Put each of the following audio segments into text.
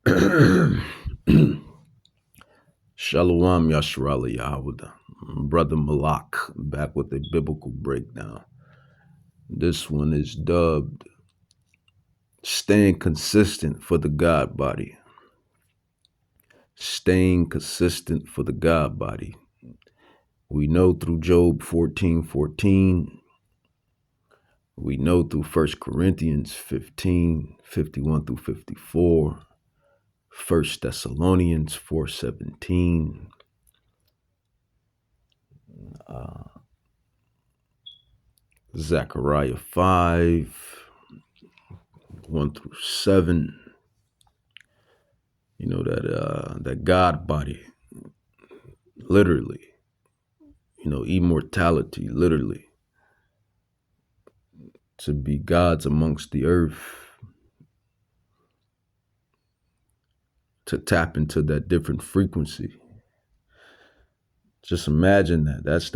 Shalom Yashrali Yahweh. Brother Malak back with a biblical breakdown. This one is dubbed Staying Consistent for the God Body. Staying consistent for the God Body. We know through Job 14:14. We know through 1 Corinthians 15:51 through 54. 1 Thessalonians 4:17. Zechariah 5:1 through 7. You know that God body, literally, immortality, literally, to be gods amongst the earth, to tap into that different frequency. Just imagine that. That's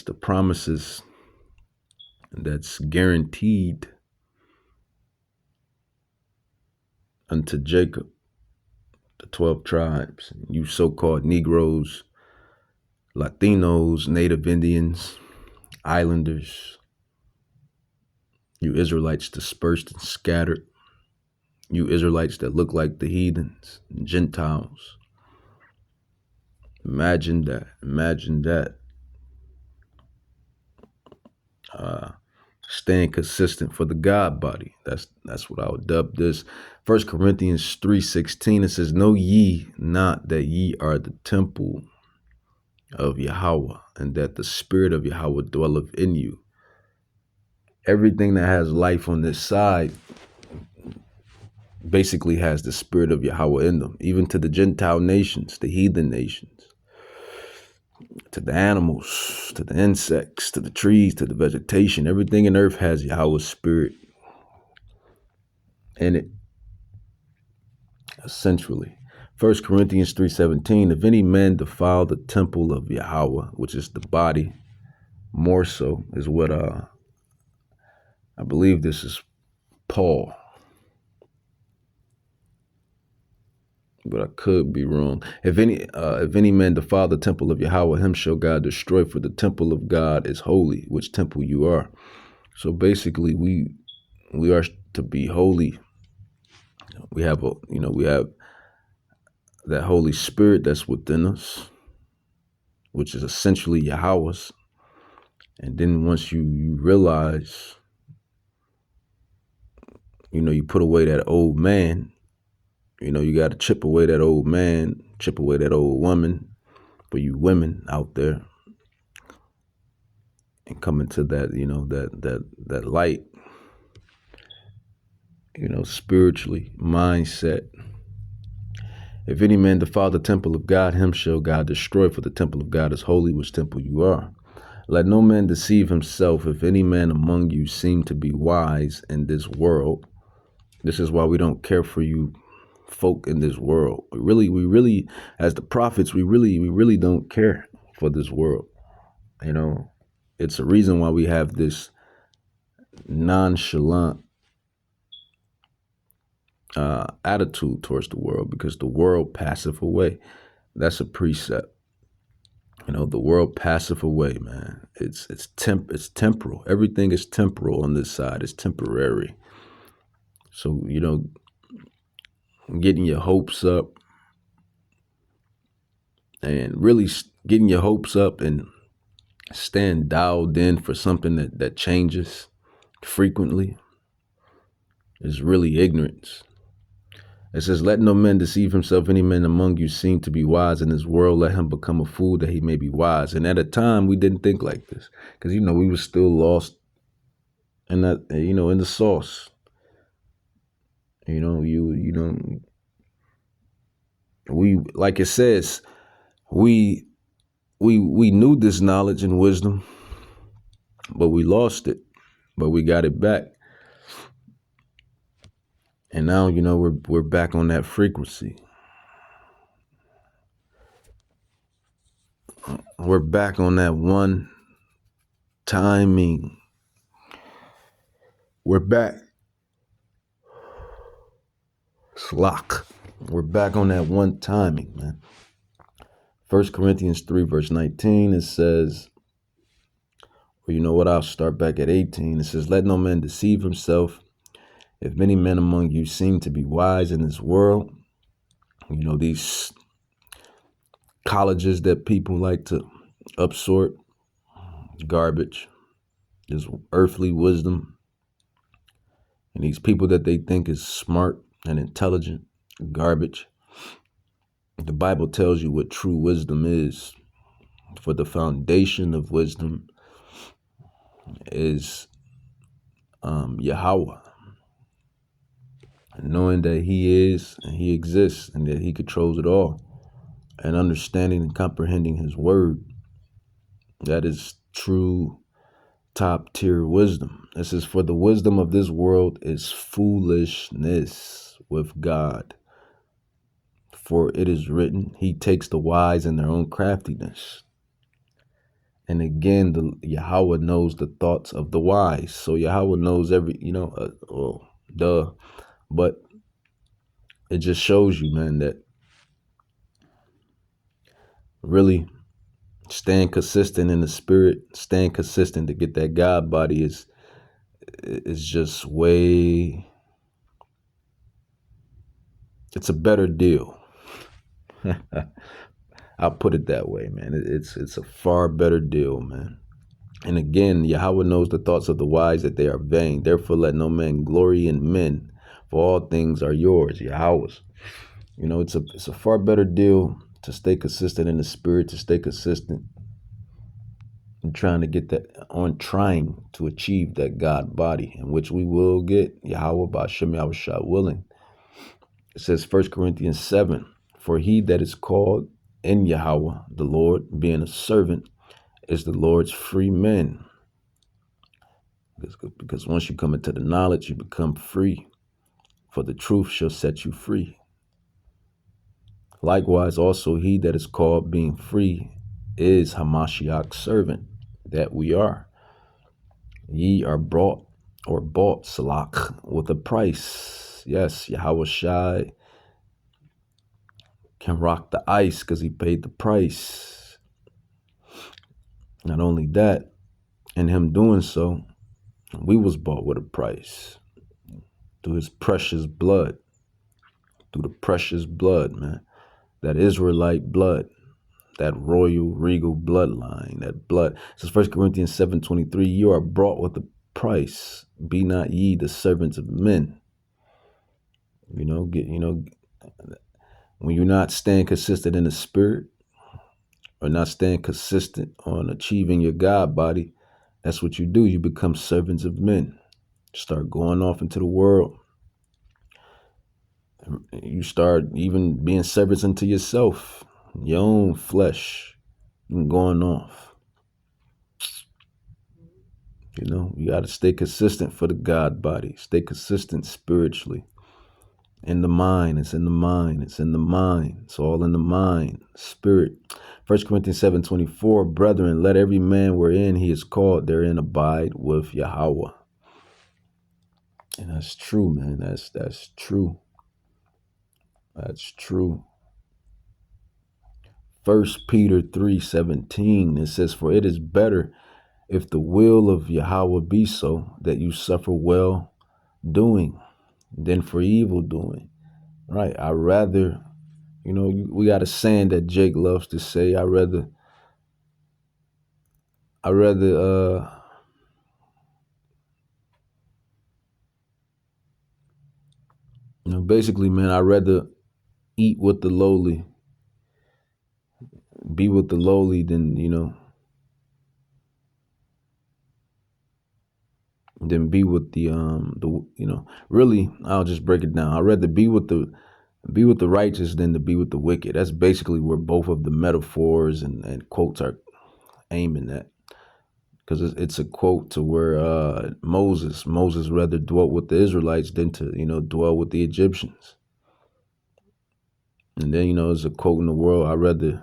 the promises that's guaranteed unto Jacob, the 12 tribes, you so-called Negroes, Latinos, Native Indians, Islanders, you Israelites dispersed and scattered, you Israelites that look like the heathens, Gentiles. Imagine that. Staying consistent for the God body. That's what I would dub this. 1 Corinthians 3:16, it says, "Know ye not that ye are the temple of Yahweh, and that the Spirit of Yahweh dwelleth in you." Everything that has life on this side basically has the Spirit of Yahweh in them, even to the Gentile nations, the heathen nations, to the animals, to the insects, to the trees, to the vegetation. Everything in earth has Yahweh's Spirit in it, essentially. 1 Corinthians 3:17, "If any man defile the temple of Yahweh," which is the body, more so is what I believe this is Paul, but I could be wrong. If any man defile the temple of Yahweh, him shall God destroy, for the temple of God is holy, which temple you are. So basically we are to be holy. We have that Holy Spirit that's within us, which is essentially Yahweh's. And then once you realize, you put away that old man, you got to chip away that old man, chip away that old woman, for you women out there, and come into that, that light, spiritually, mindset. "If any man defile the temple of God, him shall God destroy, for the temple of God is holy, which temple you are. Let no man deceive himself. If any man among you seem to be wise in this world," this is why we don't care for you folk in this world. We really, as the prophets, we really don't care for this world. It's a reason why we have this nonchalant attitude towards the world, because the world passeth away. That's a precept. The world passeth away, man. It's temporal. Everything is temporal on this side. It's temporary. So, getting your hopes up and really getting your hopes up and staying dialed in for something that changes frequently is really ignorance. It says, "Let no man deceive himself. Any man among you seem to be wise in this world. Let him become a fool that he may be wise." And at a time, we didn't think like this, because, we were still lost in that, in the sauce. We, like it says, we knew this knowledge and wisdom, but we lost it, but we got it back. And now, we're back on that frequency. We're back on that one timing. We're back. Slock. We're back on that one timing, man. 1 Corinthians 3, verse 19, it says, or you know what, I'll start back at 18. It says, let no man deceive himself. If many men among you seem to be wise in this world, you know, these colleges that people like to absorb, garbage, this earthly wisdom, and these people that they think is smart and intelligent, garbage. The Bible tells you what true wisdom is. For the foundation of wisdom is Yahweh. And knowing that he is and he exists and that he controls it all. And understanding and comprehending his word. That is true top tier wisdom. This is for the wisdom of this world is foolishness with God. For it is written, he takes the wise in their own craftiness. And again, Yahweh knows the thoughts of the wise. So Yahweh knows every, But it just shows you, man, that really staying consistent in the spirit, staying consistent to get that God body is just way, it's a better deal. I'll put it that way, man. It's a far better deal, man. And again, Yahweh knows the thoughts of the wise, that they are vain. Therefore, let no man glory in men, for all things are yours, Yahweh's. You know, it's a far better deal to stay consistent in the spirit, to stay consistent and trying to achieve that God body, in which we will get, Yahweh Ba'ashem Yahushua willing. It says 1 Corinthians 7, for he that is called in Yahweh, the Lord, being a servant, is the Lord's free man. Because once you come into the knowledge, you become free, for the truth shall set you free. Likewise, also he that is called being free is Hamashiach's servant, that we are. Ye are bought, Salak, with a price. Yes, Yahweh Shai can rock the ice because he paid the price. Not only that, in him doing so, we was bought with a price through his precious blood, through the precious blood, man, that Israelite blood, that royal, regal bloodline, that blood. It says 1 Corinthians 7:23, you are brought with a price. Be not ye the servants of men. When you're not staying consistent in the spirit, or not staying consistent on achieving your God body, that's what you do. You become servants of men. Start going off into the world. You start even being servants unto yourself, your own flesh, and going off. You got to stay consistent for the God body. Stay consistent spiritually. In the mind, it's in the mind, it's in the mind. It's all in the mind, spirit. 1 Corinthians 7:24, brethren, let every man wherein he is called therein abide with Yahweh. And that's true, man. That's true. That's true. 1 Peter 3:17, it says, for it is better if the will of Yahweh be so, that you suffer well doing than for evil doing. Right? I rather, we got a saying that Jake loves to say, I rather basically, man, I'd rather eat with the lowly, be with the lowly than, than be with the really, I'll just break it down. I'd rather be with the righteous than to be with the wicked. That's basically where both of the metaphors and quotes are aiming at. Because it's a quote to where Moses rather dwelt with the Israelites than to, dwell with the Egyptians. And then, there's a quote in the world, I rather,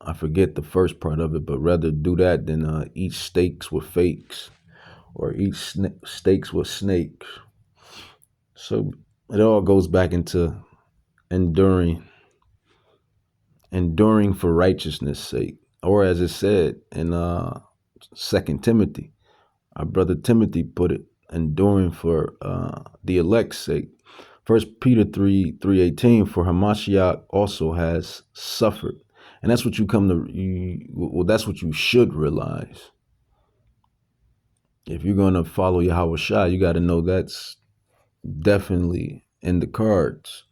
I forget the first part of it, but rather do that than eat steaks with fakes or eat steaks with snakes. So it all goes back into enduring for righteousness' sake, or as it said in Second Timothy, our brother Timothy put it, enduring for the elect's sake. First Peter 3:18, for Hamashiach also has suffered. And that's what that's what you should realize. If you're going to follow Yahweh Shai, you got to know that's definitely in the cards.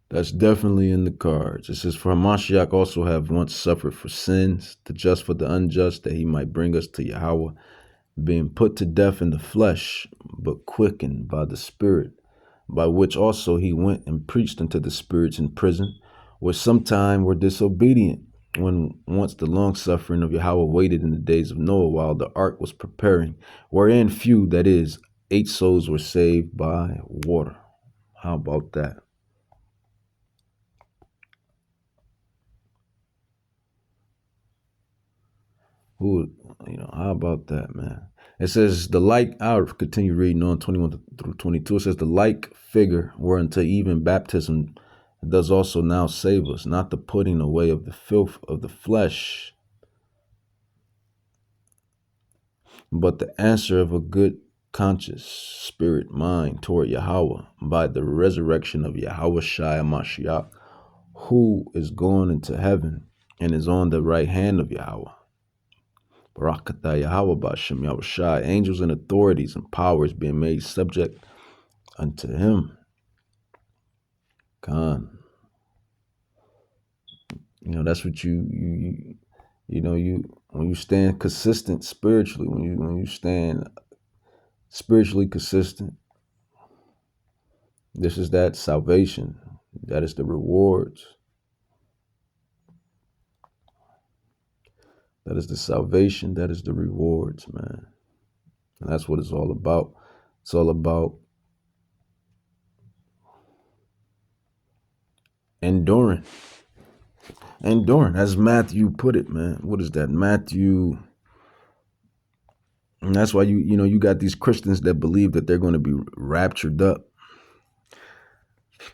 That's definitely in the cards. It says, for Hamashiach also have once suffered for sins, the just for the unjust, that he might bring us to Yahweh, being put to death in the flesh, but quickened by the Spirit, by which also he went and preached unto the spirits in prison, which sometime were disobedient, when once the long suffering of Yahweh waited in the days of Noah while the ark was preparing, wherein few, that is, 8 souls were saved by water. How about that? How about that, man? It says the like, I'll continue reading on 21 through 22. It says the like figure whereunto even baptism does also now save us, not the putting away of the filth of the flesh, but the answer of a good conscience, spirit, mind toward Yahweh by the resurrection of Yahweh Shai Mashiach, who is gone into heaven and is on the right hand of Yahweh. Barakatah Yahweh Bashem Yahweh Shai, angels and authorities and powers being made subject unto him. Khan. That's what you when you stand consistent spiritually, when you stand spiritually consistent, this is that salvation. That is the rewards. That is the salvation. That is the rewards, man. And that's what it's all about. It's all about enduring. Enduring, as Matthew put it, man. What is that? Matthew. And that's why you got these Christians that believe that they're going to be raptured up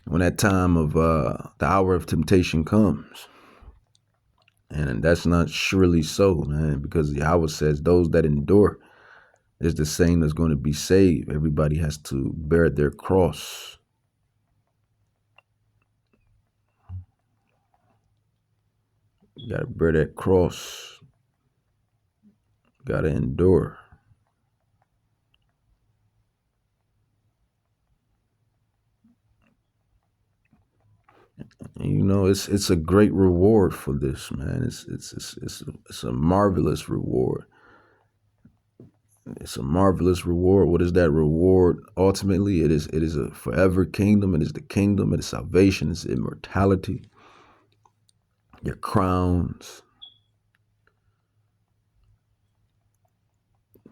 when that time of the hour of temptation comes. And that's not surely so, man, because Yahweh says those that endure is the same that's going to be saved. Everybody has to bear their cross. You got to bear that cross. Got to endure. And it's a great reward for this, man. It's a marvelous reward. It's a marvelous reward. What is that reward? Ultimately, it is a forever kingdom. It is the kingdom. It is salvation. It's immortality. Your crowns.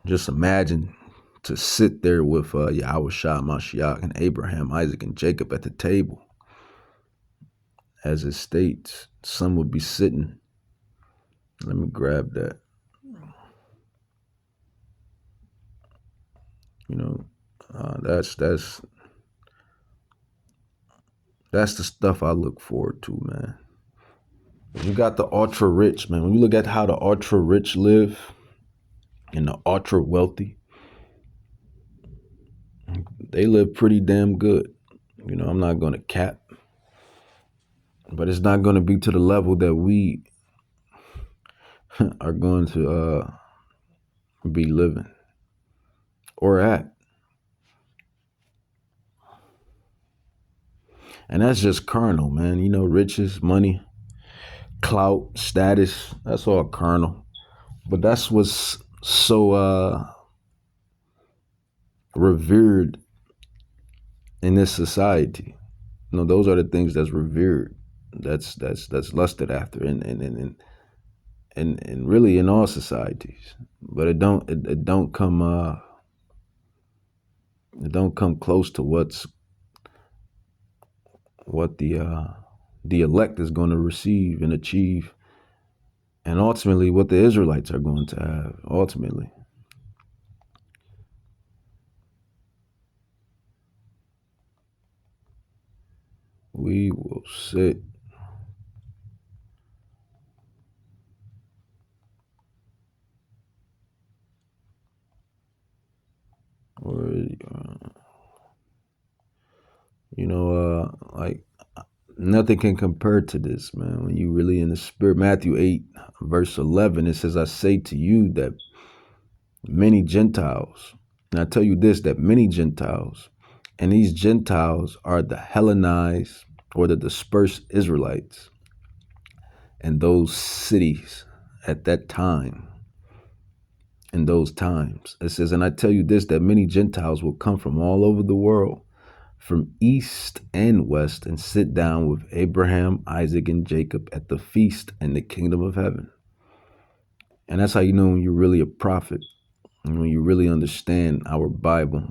Just imagine to sit there with Yahweh Shai Mashiach and Abraham, Isaac, and Jacob at the table. As it states, some would be sitting. Let me grab that. That's the stuff I look forward to, man. You got the ultra rich, man. When you look at how the ultra rich live and the ultra wealthy, they live pretty damn good. I'm not going to cap, but it's not going to be to the level that we are going to be living or at. And that's just carnal, man. Riches, money, clout, status, that's all carnal. But that's what's so revered in this society. Those are the things that's revered. That's lusted after and really in all societies. But it don't come close to what the elect is going to receive and achieve, and ultimately what the Israelites are going to have ultimately. we will sit. Like nothing can compare to this, man. When you really in the spirit, Matthew 8, verse 11, it says, I say to you that many Gentiles, and I tell you this, that many Gentiles, and these Gentiles are the Hellenized or the dispersed Israelites in those cities at that time, in those times. It says, and I tell you this, that many Gentiles will come from all over the world, from east and west, and sit down with Abraham, Isaac, and Jacob at the feast in the kingdom of heaven. And that's how you know when you're really a prophet, and when you really understand our Bible.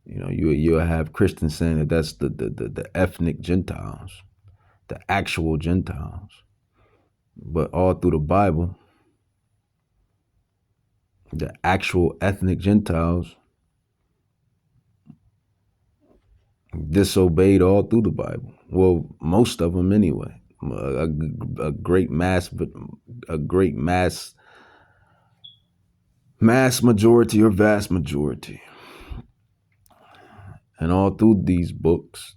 You know, you'll have Christians saying that that's the ethnic Gentiles, the actual Gentiles. But all through the Bible, the actual ethnic Gentiles disobeyed all through the Bible. Well, most of them anyway. A great mass majority or vast majority. And all through these books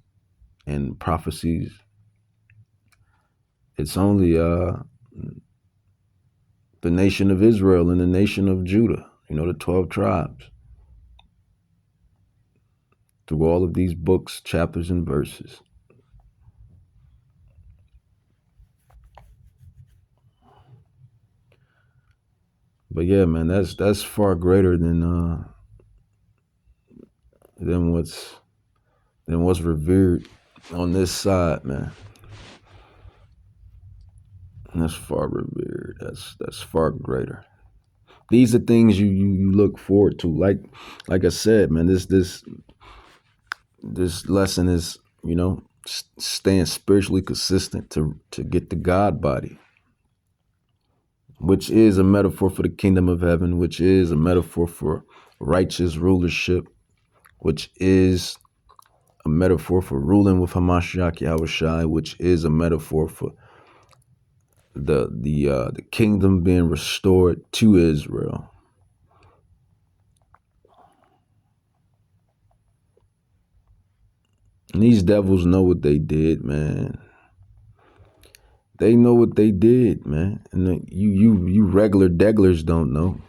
and prophecies, it's only the nation of Israel and the nation of Judah, the 12 tribes. Through all of these books, chapters, and verses. But yeah, man, that's far greater than what's revered on this side, man. That's far revered. That's far greater. These are things you look forward to. Like I said, man, this lesson is, staying spiritually consistent to get the God body, which is a metaphor for the kingdom of heaven, which is a metaphor for righteous rulership, which is a metaphor for ruling with Hamashiach Yahushai, which is a metaphor for the kingdom being restored to Israel. And these devils know what they did, man. They know what they did, man. And you regular degglers don't know.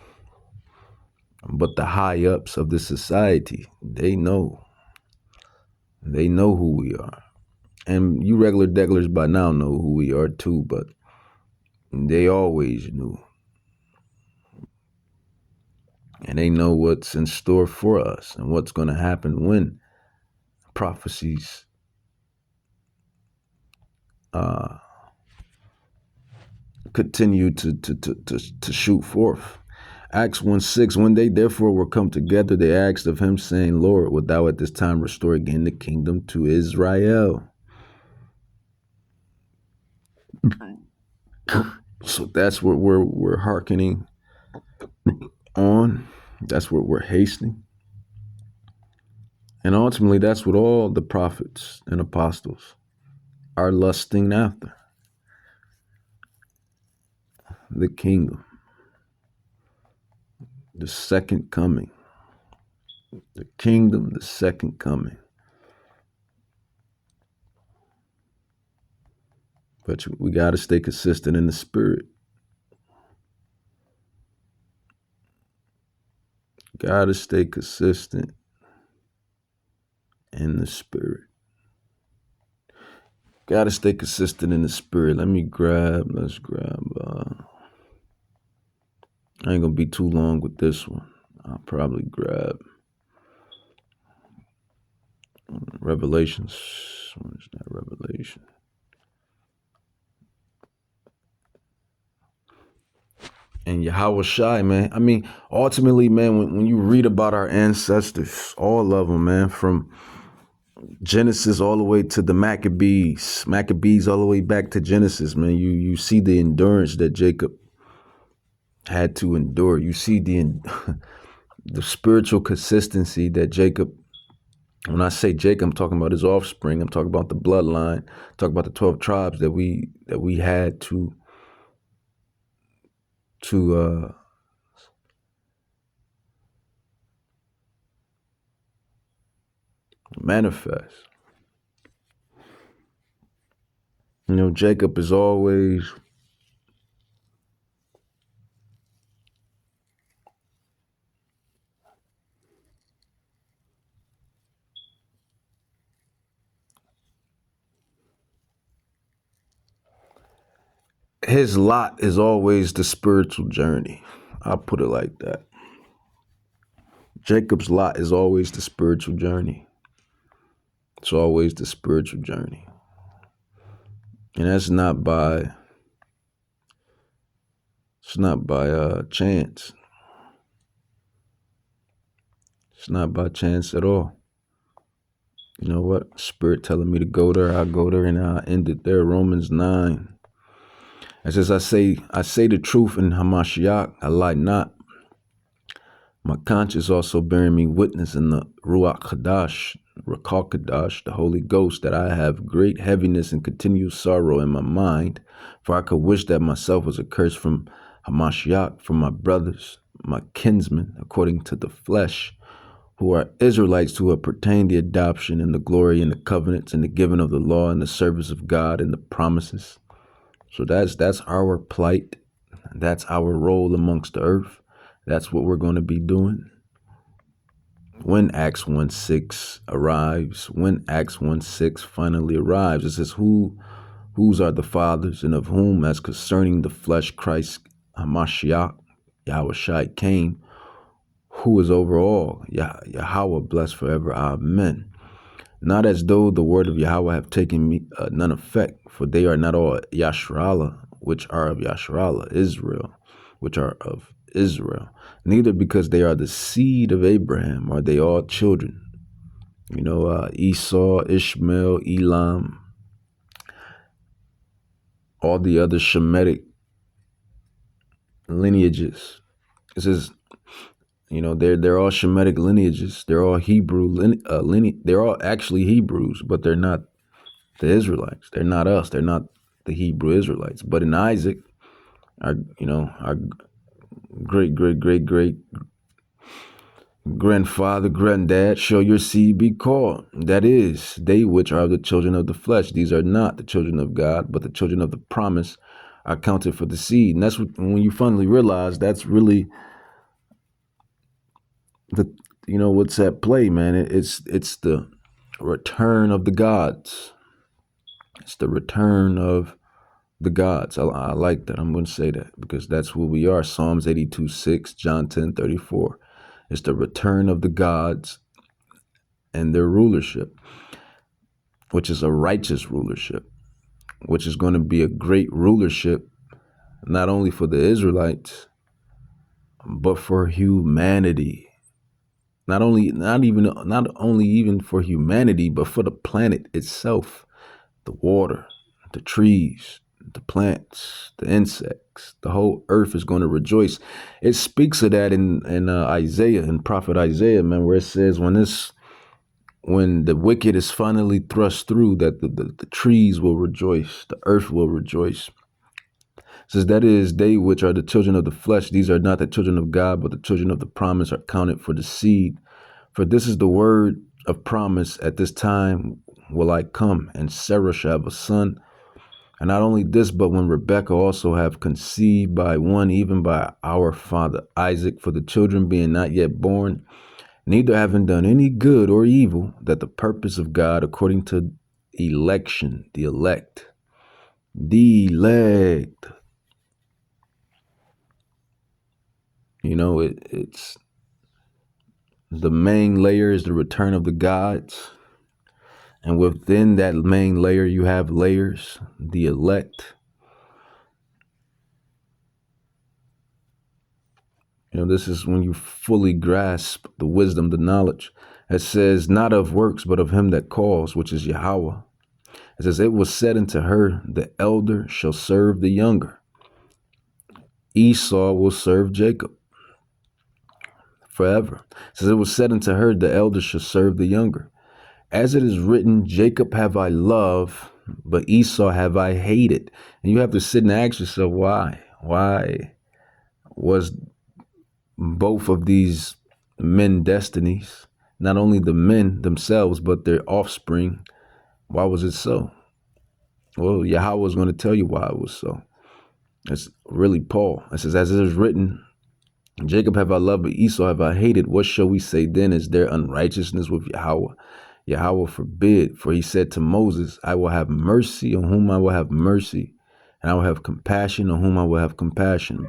But the high ups of the society, they know. They know who we are. And you regular degglers by now know who we are too, but they always knew. And they know what's in store for us and what's going to happen when prophecies continue to shoot forth. Acts 1:6, when they therefore were come together, they asked of him, saying, Lord, wilt thou at this time restore again the kingdom to Israel? So that's what we're hearkening on. That's what we're hastening. And ultimately, that's what all the prophets and apostles are lusting after. The kingdom. The second coming. The kingdom, the second coming. But we got to stay consistent in the spirit. Got to stay consistent in the spirit. Got to stay consistent in the spirit. Let's grab. I ain't going to be too long with this one. I'll probably grab Revelations. What is that? Revelation. And Yahushai, man. I mean, ultimately, man, when you read about our ancestors, all of them, man, from Genesis all the way to the Maccabees all the way back to Genesis, man, you see the endurance that Jacob had to endure. You see the spiritual consistency that Jacob When I say Jacob, I'm talking about his offspring. I'm talking about the bloodline. I'm talking about the 12 tribes that we had to manifest. You know, Jacob is always his lot is always the spiritual journey. I'll put it like that. Jacob's lot is always the spiritual journey. It's always the spiritual journey. And that's not by chance. It's not by chance at all. You know what? Spirit telling me to go there, I go there, and I end it there. Romans 9. It says, I say the truth in Hamashiach, I lie not. My conscience also bearing me witness in the Ruach Hadash, Rakal Kadash, the Holy Ghost, that I have great heaviness and continual sorrow in my mind, for I could wish that myself was accursed from Hamashiach, from my brothers, my kinsmen, according to the flesh, who are Israelites who have pertained the adoption and the glory and the covenants and the giving of the law and the service of God and the promises. So that's our plight. That's our role amongst the earth. That's what we're going to be doing. When Acts 1:6 arrives, when Acts 1:6 finally arrives, it says, whose are the fathers, and of whom, as concerning the flesh, Christ Hamashiach, Yahushai came, who is over all, Yahweh blessed forever. Amen. Not as though the word of Yahweh have taken me none effect, for they are not all Yasharallah, which are of Yasharallah, Israel, which are of Israel. Neither because they are the seed of Abraham are they all children. You know, Esau, Ishmael, Elam, all the other Shemitic lineages. It says, you know, they're all Shemitic lineages. They're all Hebrew they're all actually Hebrews, but they're not the Israelites. They're not us. They're not the Hebrew Israelites. But in Isaac, our great grandfather, granddad, shall your seed be called. That is, they which are the children of the flesh. These are not the children of God, but the children of the promise are counted for the seed. And that's when you finally realize that's really what's at play, man. It's the return of the gods. It's the return of the gods. I like that. I'm going to say that because that's who we are. Psalms 82:6, John 10:34. It's the return of the gods and their rulership, which is a righteous rulership, which is going to be a great rulership, not only for the Israelites, but for humanity. Not only even for humanity, but for the planet itself, the water, the trees, the plants, the insects. The whole earth is going to rejoice. It speaks of that in Isaiah, in Prophet Isaiah, man, where it says when the wicked is finally thrust through, that the trees will rejoice, the earth will rejoice. It says, that is, they which are the children of the flesh, these are not the children of God, but the children of the promise are counted for the seed. For this is the word of promise, at this time will I come, and Sarah shall have a son. And not only this, but when Rebekah also have conceived by one, even by our father Isaac, for the children being not yet born, neither having done any good or evil, that the purpose of God according to election, the elect. You know, it's the main layer is the return of the gods. And within that main layer, you have layers, the elect. You know, this is when you fully grasp the wisdom, the knowledge. It says, not of works, but of him that calls, which is Yahweh. It says, it was said unto her, the elder shall serve the younger. Esau will serve Jacob forever. It says, it was said unto her, the elder shall serve the younger. As it is written, Jacob have I loved, but Esau have I hated. And you have to sit and ask yourself, why? Why was both of these men destinies, not only the men themselves, but their offspring, why was it so? Well, Yahweh is going to tell you why it was so. It's really Paul. It says, as it is written, Jacob have I loved, but Esau have I hated. What shall we say then? Is there unrighteousness with Yahweh? Yahweh forbid, for he said to Moses, I will have mercy on whom I will have mercy, and I will have compassion on whom I will have compassion.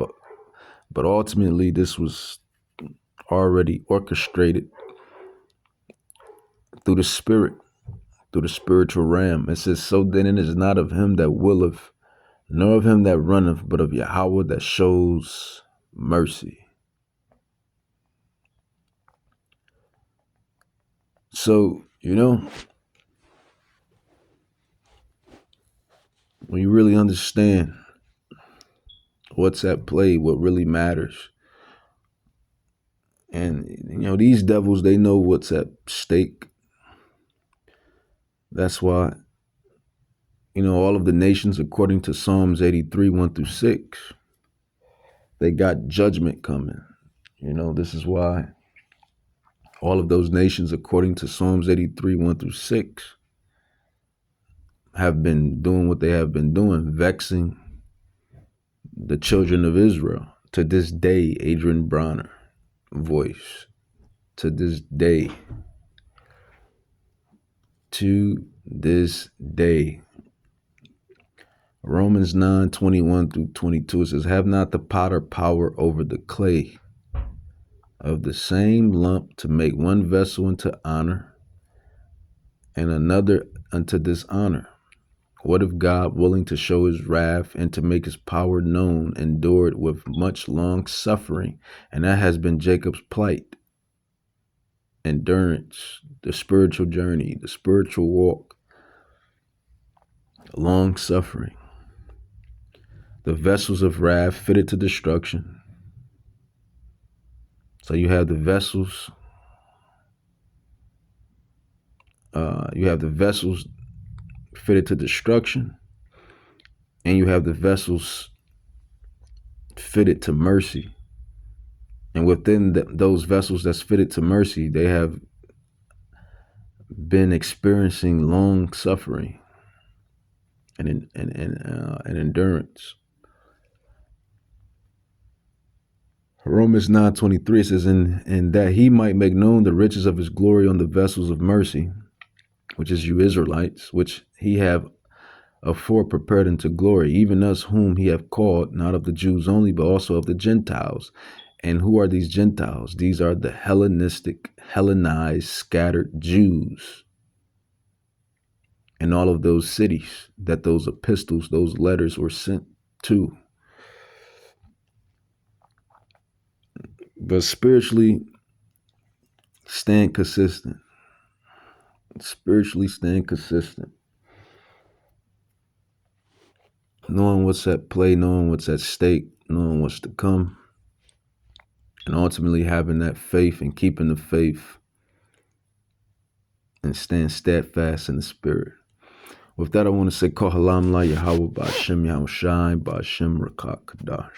But ultimately, this was already orchestrated through the spirit, through the spiritual realm. It says, so then it is not of him that willeth, nor of him that runneth, but of Yahweh that shows mercy. So, when you really understand what's at play, what really matters, and, these devils, they know what's at stake. That's why, all of the nations, according to Psalms 83, 1-6, they got judgment coming. This is why all of those nations, according to Psalms 83, 1-6, have been doing what they have been doing, vexing the children of Israel. To this day, Adrian Bronner voice. To this day. To this day. Romans 9, 21-22, it says, have not the potter power over the clay of the same lump to make one vessel unto honor and another unto dishonor? What if God, willing to show his wrath and to make his power known, endured with much long suffering? And that has been Jacob's plight. Endurance, the spiritual journey, the spiritual walk, long suffering. The vessels of wrath fitted to destruction. So you have the vessels. You have the vessels fitted to destruction, and you have the vessels fitted to mercy. And within those vessels that's fitted to mercy, they have been experiencing long suffering and endurance. Romans 9:23 says, and that he might make known the riches of his glory on the vessels of mercy, which is you Israelites, which he have afore prepared unto glory, even us whom he hath called, not of the Jews only, but also of the Gentiles. And who are these Gentiles? These are the Hellenized, scattered Jews in all of those cities that those epistles, those letters were sent to. But spiritually, stand consistent. Spiritually stand consistent. Knowing what's at play, knowing what's at stake, knowing what's to come, and ultimately having that faith and keeping the faith and stand steadfast in the spirit. With that, I want to say, Kohalam La Yahweh Ba'Shem Yahushai Ba'Shem Rakak Kadash.